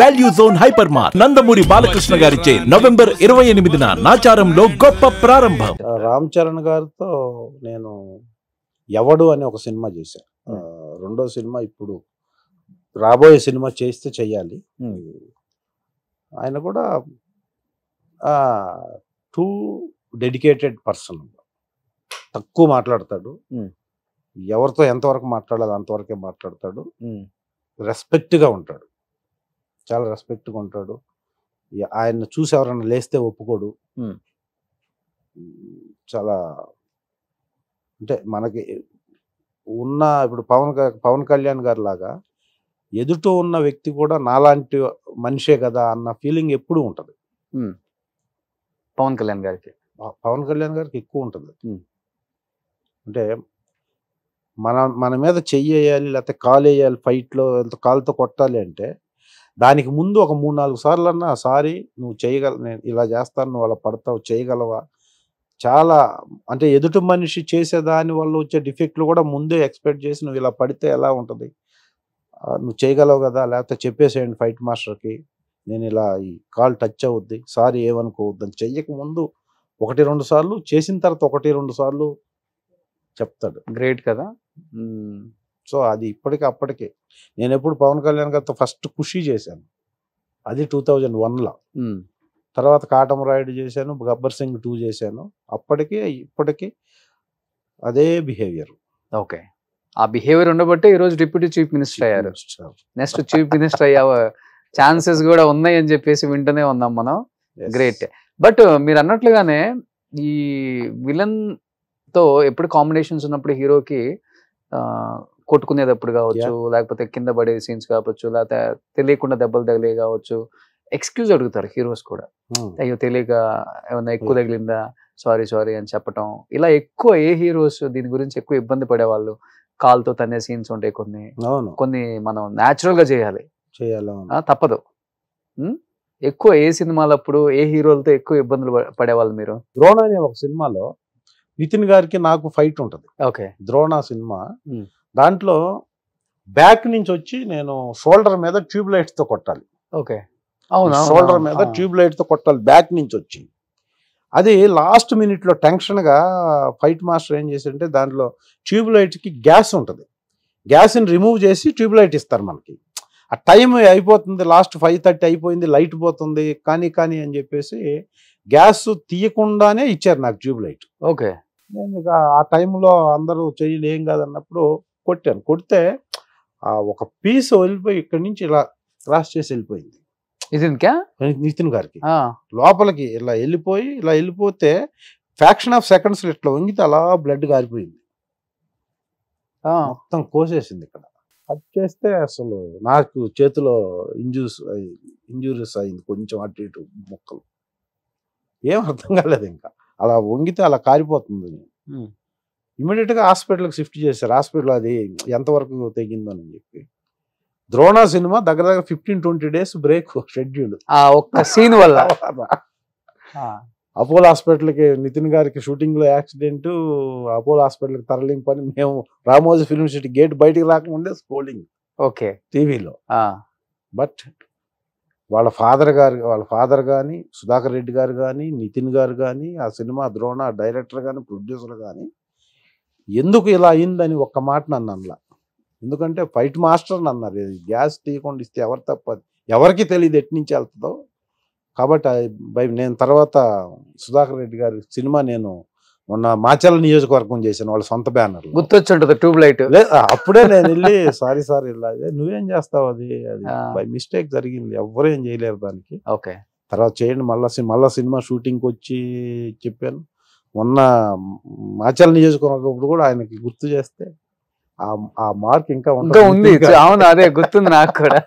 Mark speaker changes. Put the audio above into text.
Speaker 1: Value zone hyper mart Nandamuri Balakrishna గారిచే November 28న నాచారంలో గొప్ప ప్రారంభం.
Speaker 2: రామ్ చరణ్ గారితో నేను ఎవడు అనే ఒక సినిమా చేశాను. రెండో సినిమా ఇప్పుడు రాబోయే సినిమా చేస్తే చెయ్యాలి. ఆయన కూడా టూ డెడికేటెడ్ పర్సన్, తక్కువ మాట్లాడతాడు, ఎవరితో ఎంతవరకు మాట్లాడాలి అంతవరకే మాట్లాడతాడు, రెస్పెక్ట్గా ఉంటాడు, చాలా రెస్పెక్ట్గా ఉంటాడు. ఆయన చూసి ఎవరైనా లేస్తే ఒప్పుకోడు. చాలా అంటే మనకి ఉన్న ఇప్పుడు పవన్ కళ్యాణ్ గారి లాగా ఎదుట ఉన్న వ్యక్తి కూడా నాలాంటి మనిషే కదా అన్న ఫీలింగ్ ఎప్పుడూ ఉంటుంది.
Speaker 3: పవన్ కళ్యాణ్ గారికి
Speaker 2: ఎక్కువ ఉంటుంది. అంటే మన మీద చెయ్యేయాలి లేకపోతే కాలు వేయాలి, ఫైట్లో కాలుతో కొట్టాలి అంటే దానికి ముందు ఒక 3-4 సార్లు అన్నా సారీ నువ్వు చేయగల, నేను ఇలా చేస్తాను, నువ్వు అలా పడతావు, చేయగలవా, చాలా అంటే ఎదుటి మనిషి చేసేదాని వల్ల వచ్చే డిఫెక్ట్లు కూడా ముందే ఎక్స్పెక్ట్ చేసి నువ్వు ఇలా పడితే ఎలా ఉంటుంది, నువ్వు చేయగలవు కదా, లేకపోతే చెప్పేసేయండి ఫైట్ మాస్టర్కి నేను ఇలా ఈ కాల్ టచ్ అవుద్ది, సారీ ఏమనుకోవద్దు అని చెయ్యక ముందు 1-2 సార్లు, చేసిన తర్వాత 1-2 సార్లు చెప్తాడు.
Speaker 3: గ్రేట్ కదా.
Speaker 2: సో అది అప్పటికే నేను ఎప్పుడు పవన్ కళ్యాణ్ గారితో ఫస్ట్ ఖుషి చేశాను, అది 2001లో. తర్వాత కాటమరాయుడు చేశాను, గబ్బర్ సింగ్ 2 చేశాను. ఇప్పటికీ అదే బిహేవియర్.
Speaker 3: ఓకే, ఆ బిహేవియర్ ఉండబట్టే ఈరోజు డిప్యూటీ చీఫ్ మినిస్టర్ అయ్యారు. నెక్స్ట్ చీఫ్ మినిస్టర్ అయ్యే ఛాన్సెస్ కూడా ఉన్నాయి అని చెప్పేసి వింటూనే ఉన్నాం మనం. గ్రేట్. బట్ మీరు అన్నట్లుగానే ఈ విలన్ తో ఎప్పుడు కాంబినేషన్స్ ఉన్నప్పుడు హీరోకి కొట్టుకునేటప్పుడు కావచ్చు, లేకపోతే కింద పడే సీన్స్ కావచ్చు, లేకపోతే తెలియకుండా దెబ్బలు తగిలే కావచ్చు, ఎక్స్క్యూజ్ అడుగుతారు హీరోస్ కూడా. అయ్యో తెలియక ఏమన్నా ఎక్కువ తగిలిందా, సారీ అని చెప్పటం. ఇలా ఎక్కువ ఏ హీరోస్ దీని గురించి ఎక్కువ ఇబ్బంది పడేవాళ్ళు? కాల్తో తనే సీన్స్ ఉంటాయి, కొన్ని మనం న్యాచురల్ గా చేయాలి, తప్పదు. ఎక్కువ ఏ సినిమాలప్పుడు ఏ హీరోలతో ఎక్కువ ఇబ్బందులు పడేవాళ్ళు మీరు?
Speaker 2: ద్రోణ అనే ఒక సినిమాలో నితిన్ గారికి నాకు ఫైట్ ఉంటుంది.
Speaker 3: Okay,
Speaker 2: Drona cinema. దాంట్లో బ్యాక్ నుంచి వచ్చి నేను షోల్డర్ మీద ట్యూబ్ లైట్స్ తో కొట్టాలి.
Speaker 3: ఓకే, అవును,
Speaker 2: షోల్డర్ మీద ట్యూబ్ లైట్ తో కొట్టాలి బ్యాక్ నుంచి వచ్చి. అది లాస్ట్ మినిట్ లో టెన్షన్ గా ఫైట్ మాస్టర్ ఏం చేశారంటే దాంట్లో ట్యూబ్ లైట్ కి గ్యాస్ ఉంటుంది, గ్యాస్ ని రిమూవ్ చేసి ట్యూబ్ లైట్ ఇస్తారు మనకి. ఆ టైం అయిపోతుంది, లాస్ట్ 5:30 అయిపోయింది, లైట్ పోతుంది, కానీ అని చెప్పేసి గ్యాస్ తీయకుండానే ఇచ్చారు నాకు ట్యూబ్ లైట్.
Speaker 3: ఓకే,
Speaker 2: నేను ఇక ఆ టైంలో అందరూ చెయ్యలు ఏం కాదన్నప్పుడు కొట్టాను. కొడితే ఒక పీస్ వెళ్ళిపోయి ఇక్కడి నుంచి ఇలా క్రాస్ చేసి వెళ్ళిపోయింది నితిన్ గారికి. లోపలికి ఇలా వెళ్ళిపోతే ఫ్యాక్షన్ ఆఫ్ సెకండ్స్ ఇట్లా వంగితే అలా బ్లడ్ గారిపోయింది, మొత్తం కోసేసింది. ఇక్కడ కట్ చేస్తే అసలు నాకు చేతిలో ఇంజూరీస్ అయింది, కొంచెం అటు ఇటు ముక్కలు, ఏం అర్థం కాలేదు. ఇంకా అలా వంగితే అలా కారిపోతుంది. ఇమీడియట్గా హాస్పిటల్కి షిఫ్ట్ చేశారు. హాస్పిటల్ అది ఎంతవరకు తెగిందని చెప్పి. ద్రోణ సినిమా దగ్గర 15-20 డేస్ బ్రేక్ షెడ్యూల్
Speaker 3: ఒక్క సీన్ వల్ల.
Speaker 2: అపోలో హాస్పిటల్కి నితిన్ గారికి షూటింగ్ లో యాక్సిడెంట్, అపోలో హాస్పిటల్కి తరలింపని మేము రామోజీ ఫిల్మ్ సిటీ గేట్ బయటికి రాకముందే స్కోలింగ్.
Speaker 3: ఓకే,
Speaker 2: టీవీలో. బట్ వాళ్ళ ఫాదర్ కానీ, సుధాకర్ రెడ్డి గారు కానీ, నితిన్ గారు కానీ, ఆ సినిమా ద్రోణ డైరెక్టర్ కానీ, ప్రొడ్యూసర్ కానీ ఎందుకు ఇలా అయిందని ఒక్క మాట నన్ను అనలా. ఎందుకంటే ఫైట్ మాస్టర్ అన్నారు, గ్యాస్ తీయకుండా ఇస్తే ఎవరు తప్పదు, ఎవరికి తెలియదు ఎటు నుంచి వెళ్తుందో. కాబట్టి నేను తర్వాత సుధాకర్ రెడ్డి గారి సినిమా నేను మొన్న మాచర్ల నియోజకవర్గం చేశాను, వాళ్ళ సొంత బ్యానర్.
Speaker 3: గుర్తొచ్చుంటుంది tube light.
Speaker 2: అప్పుడే నేను వెళ్ళి సారీ ఇలా నువ్వేం చేస్తావు, అది బై మిస్టేక్ జరిగింది, ఎవరు ఏం చేయలేరు దానికి.
Speaker 3: ఓకే,
Speaker 2: తర్వాత చేయండి మళ్ళా సినిమా షూటింగ్కి వచ్చి చెప్పాను. మొన్న మాచర్ల నియోజకవర్గం కూడా ఆయనకి గుర్తు చేస్తే ఆ మార్క్ ఇంకా ఉంది.
Speaker 3: అవును, అదే గుర్తుంది నాకు కూడా.